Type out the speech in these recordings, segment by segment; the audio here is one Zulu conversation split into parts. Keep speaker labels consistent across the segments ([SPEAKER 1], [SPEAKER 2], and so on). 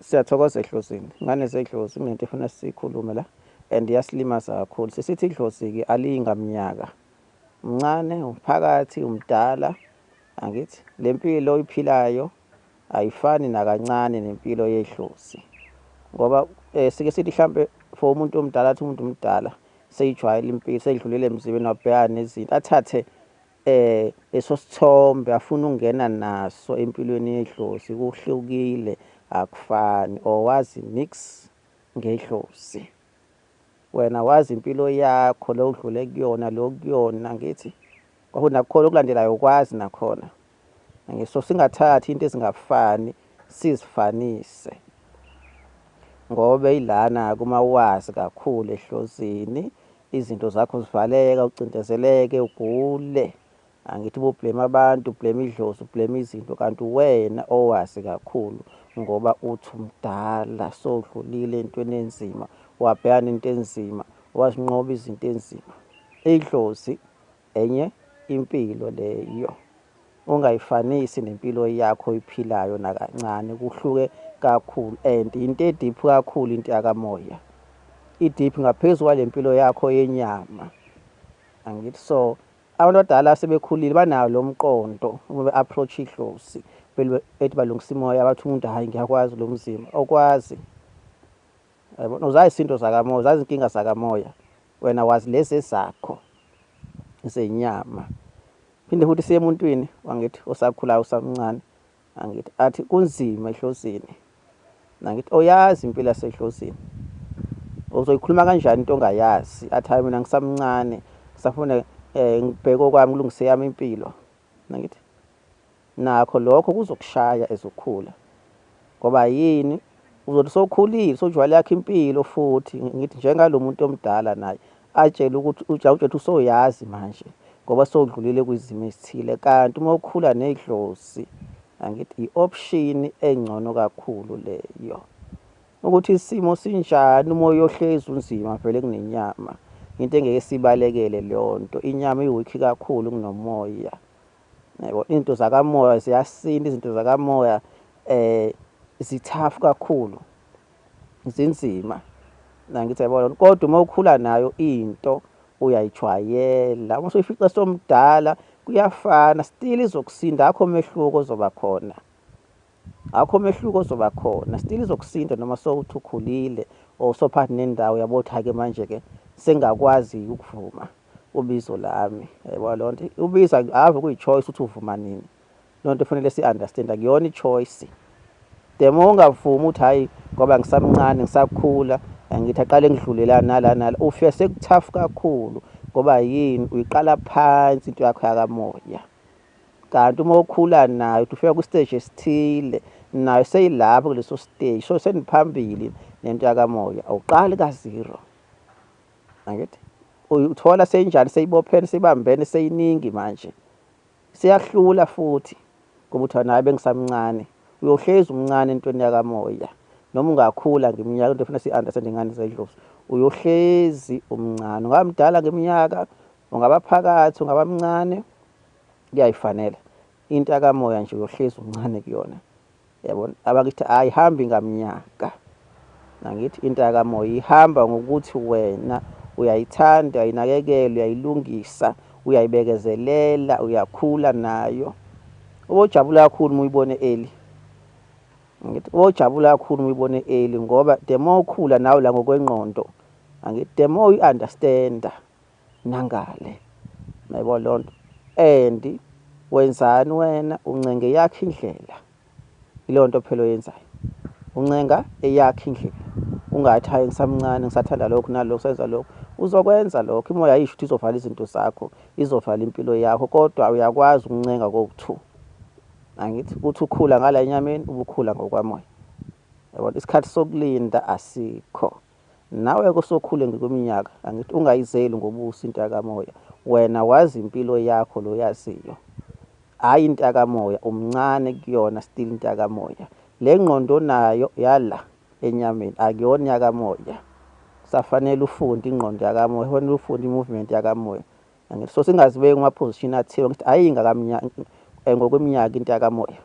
[SPEAKER 1] Siyathokoza Edlozini. Ingane zedlozi kunento efuna sikhulume la and yasilimaza kakhulu. Sisithi idlozi-ke aliyingamnyaka. Mncane, umphakathi, umdala. Angithi le mpilo oyiphilayo ayifani nakancane nempilo yedlozi. Ngoba sike sithi mhlambe for umuntu omdala athi umuntu omdala seyijwayele impilo seyidlulile emzibeni wabhekana nezinto athathe leso sithombe afuna ukungena naso empilweni yedlozi kuhlukile akufani owazi nix ngedlozi. Wena wazi impilo yakho lo udlule kuyona lo kuyona ngithi kwakunakhona okulandelayo ukwazi nakhona. Ngiso singathathi into ezingafani sizifanise. Ngoba ilana kuma wazi kakhulu edlozini izinto zakho zivaleka ucindezeleke ugule. Angithi ublame abantu, ublame idlozi, ublame izinto kanti wena owazi kakhulu ngoba uthi umdala sodlulile entweni enzima, wabhekana into enzima, wazinqoba izinto enzima. Idlozi enye impilo leyo. Ungayifanisi nempilo yakho oyiphilayo nakancane kuhluke kakhulu and into ediphi kakhulu into yakamoya. Idiphi ngaphezulu kwalempilo yakho yenyama. Angithi so abantu abadala sebekhulile banayo lo mqondo uma be-approach idlozi bethi balungisa imoya bathi umuntu hayi ngiyakwazi lo mzimba okwazi. Yabona uzazi izinto zakamoya, uzazi inkinga zakamoya. Wena wazi lezi zakho zenyama. Phinde futhi siye emuntwini wangithi osakhulayo usamncane. Angithi athi kunzima edlozini. Nangithi oyazi impilo yasedlozini. Uzoyikhuluma kanjani into ongayazi? Athi hayi mina ngisamncane ngisafuna ngibheke okwami kulungise yami impilo. Nangithi nakho lokho kuzokushaya ezokhula. Ngoba yini uzothi sokhulile sojwayele yakhe impilo futhi ngithi njengalomuntu omdala naye atshela ukuthi ujawu usoyazi manje ngoba sodlulile kwizimo ezithile kanti uma ukhula nedlozi angithi ioption engcono kakhulu leyo. Ukuthi isimo sinjani uma uyohlezi unzima vele kunenyama into engeke sibalekele leyo nto. Inyama iweak kakhulu kunomoya. Yabo into zakamoya ziyasinda izinto zakamoya zithafu kakhulu zinzima. Nangithi yabona kodwa uma ukhula nayo into uyayijwayela uma usuyifica somdala kuyafana still izokusinda akho mehluko ozoba khona. Akho mehluko ozoba khona still izokusinda noma sowuthi ukhulile osophathi nendawo yabo cha ke manje ke sengakwazi ukuvuma ubizo lami. Yabo lonto ubiza ave kuyichoice uthi uvuma nini. Lonto kufanele si-understand akuyona ichoice. Demo ungavuma uthi hayi ngoba ngisamncane ngisakhula angithi aqale ngidlulelana nala ufike sekuthafu kakhulu ngoba yini uyiqala phansi into yakho yakamoya. Kanti uma ukhula nayo ufika ku stage esithile nayo seyilapho kuleso stage so seniphambili nento yakamoya awuqali ka zero. Angithi uthola senjani seyibophene sibambene seyiningi manje siyahlula futhi ngoba uthi naye bengisamncane uyohlezi umncane entweni yakamoya noma ungakhula ngeminyaka into efuna si-understand ingane zedlozi uyohlezi umncane ungamdala ngeminyaka ungaba phakathi ungaba mncane kuyayifanela into yakamoya nje uyohlezi umncane kuyona. Yabona abakithi ayihambi ngaminyaka. Nangithi into yakamoya ihamba ngokuthi wena uyayithanda uyayinakekela uyayilungisa uyayibekezelela uyakhula nayo. Ubojabula kakhulu uma uyibone early. Ngithi ubojabula kakhulu uma uyibone early ngoba the more ukhula nawe la ngokwengqondo angithi the more you understand nangale. Mayibona lonto and wenzani wena uncenge yakhe indlela. Ilonto phela oyenzayo. Uncenga eyakhe indlela. Ungathi hayi ngisamncane ngisathanda lokho nalokho senza lokho uzokwenza lokho imoya ayisho ukuthi izovala izinto zakho izovala impilo yakho kodwa uyakwazi ukuncenga kokuthu. Angithi uthi ukhula ngala enyameni ubukhula ngokwamoya. Yabona isikhathi sokulinda asikho. Nawe kusokhule ngokweminyaka angithi ungayizeli ngobuso into yakamoya. Wena wazi impilo yakho lo yaziyo. Hayi into yakamoya umncane kuyona still into yakamoya. Le ngqondo nayo yala enyameni akuyona yakamoya. Safanele ufunde ingqondo yakamoya, kufanele ufunde imovement yakamoya. Angithi so singazibeki kuma position athiwa ngithi ayinga kaminyaka ngokweminyaka into yakamoya.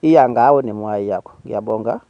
[SPEAKER 1] Iya ngawe nemoya yakho. Ngiyabonga.